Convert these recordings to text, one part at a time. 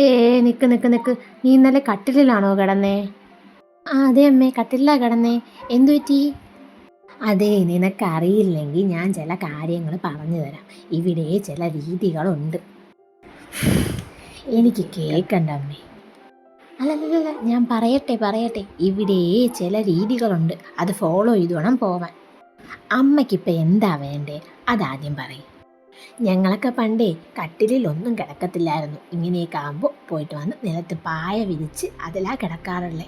ഏ നിക്ക് നിക്ക് നിക്ക്, നീ ഇന്നലെ കട്ടിലിലാണോ കിടന്നേ? ആ അതെ അമ്മേ, കട്ടിലിലാ കിടന്നേ. എന്തു പറ്റി? അതെ, നിനക്കറിയില്ലെങ്കിൽ ഞാൻ ചില കാര്യങ്ങൾ പറഞ്ഞു തരാം. ഇവിടെ ചില രീതികളുണ്ട്. എനിക്ക് കേൾക്കണ്ട അമ്മേ. അല്ലല്ലല്ല, ഞാൻ പറയട്ടെ. ഇവിടെ ചില രീതികളുണ്ട്, അത് ഫോളോ ചെയ്ത് വേണം പോവാൻ. അമ്മയ്ക്കിപ്പോൾ എന്താ വേണ്ടേ അതാദ്യം പറയും. ഞങ്ങളൊക്കെ പണ്ടേ കട്ടിലിലൊന്നും കിടക്കത്തില്ലായിരുന്നു. ഇങ്ങനെയൊക്കെ ആകുമ്പോൾ പോയിട്ട് വന്ന് നിലത്ത് പായ വിരിച്ച് അതിലാ കിടക്കാറുള്ളത്.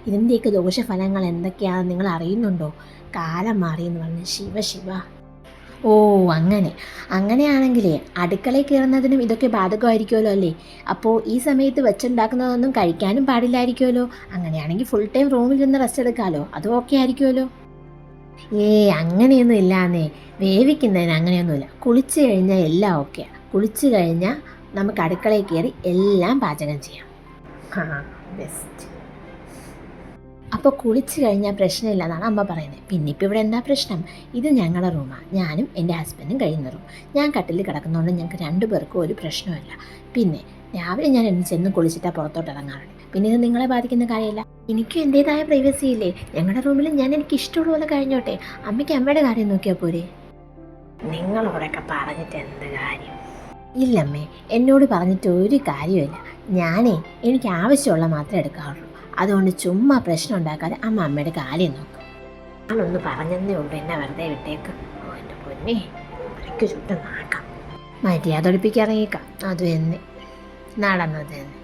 ഇതിൻ്റെയൊക്കെ ദോഷഫലങ്ങൾ എന്തൊക്കെയാണെന്ന് നിങ്ങൾ അറിയുന്നുണ്ടോ? കാലം മാറിയെന്ന് പറഞ്ഞ് ശിവ ശിവ. ഓ അങ്ങനെയാണെങ്കിലേ അടുക്കളയിൽ കയറുന്നതിനും ഇതൊക്കെ ബാധകമായിരിക്കുമല്ലോ അല്ലേ? അപ്പോൾ ഈ സമയത്ത് വെച്ചുണ്ടാക്കുന്നതൊന്നും കഴിക്കാനും പാടില്ലായിരിക്കുമല്ലോ. അങ്ങനെയാണെങ്കിൽ ഫുൾ ടൈം റൂമിൽ നിന്ന് റെസ്റ്റ് എടുക്കാമല്ലോ, അതും ഓക്കെ ആയിരിക്കുമല്ലോ. അങ്ങനെയൊന്നും ഇല്ലാന്നേ. വേവിക്കുന്നതിന് അങ്ങനെയൊന്നുമില്ല. കുളിച്ച് കഴിഞ്ഞാൽ എല്ലാം ഓക്കെയാണ്. കുളിച്ച് കഴിഞ്ഞാൽ നമുക്ക് അടുക്കളയിൽ കയറി എല്ലാം പാചകം ചെയ്യാം. ബെസ്റ്റ്. അപ്പോൾ കുളിച്ച് കഴിഞ്ഞാൽ പ്രശ്നമില്ലെന്നാണ് അമ്മ പറയുന്നത്. പിന്നെ ഇപ്പോൾ ഇവിടെ എന്താ പ്രശ്നം? ഇത് ഞങ്ങളുടെ റൂമാണ്, ഞാനും എൻ്റെ ഹസ്ബൻഡും കഴിയുന്ന റൂം. ഞാൻ കട്ടിൽ കിടക്കുന്നതുകൊണ്ട് ഞങ്ങൾക്ക് 2 പേർക്കും ഒരു പ്രശ്നമില്ല. പിന്നെ രാവിലെ ഞാൻ ചെന്ന് കുളിച്ചിട്ടാണ് പുറത്തോട്ട് ഇറങ്ങാറുണ്ട്. പിന്നെ ഇത് നിങ്ങളെ ബാധിക്കുന്ന കാര്യമല്ല. എനിക്കും എൻ്റേതായ പ്രൈവസി ഇല്ലേ? ഞങ്ങളുടെ റൂമിൽ ഞാൻ എനിക്ക് ഇഷ്ടമുള്ള പോലെ കഴിഞ്ഞോട്ടെ. അമ്മയ്ക്ക് അമ്മയുടെ കാര്യം നോക്കിയാൽ പോരെ? നിങ്ങളോടൊക്കെ പറഞ്ഞിട്ട് എന്ത് കാര്യം? ഇല്ലമ്മേ, എന്നോട് പറഞ്ഞിട്ട് ഒരു കാര്യമില്ല. എനിക്ക് ആവശ്യമുള്ള മാത്രമേ എടുക്കാറുള്ളൂ. അതുകൊണ്ട് ചുമ്മാ പ്രശ്നം ഉണ്ടാക്കാതെ അമ്മയുടെ കാര്യം നോക്കും. ഞാനൊന്ന് പറഞ്ഞതേ ഉള്ളൂ, എന്നെ വെറുതെ വിട്ടേക്ക്. എൻ്റെ പൊന്നെ, എനിക്ക് ചുറ്റും നാക്കാം. മര്യാദ ഒളിപ്പിക്കാൻ ഇറങ്ങിയേക്കാം. അത് തന്നെ നടന്നത് തന്നെ.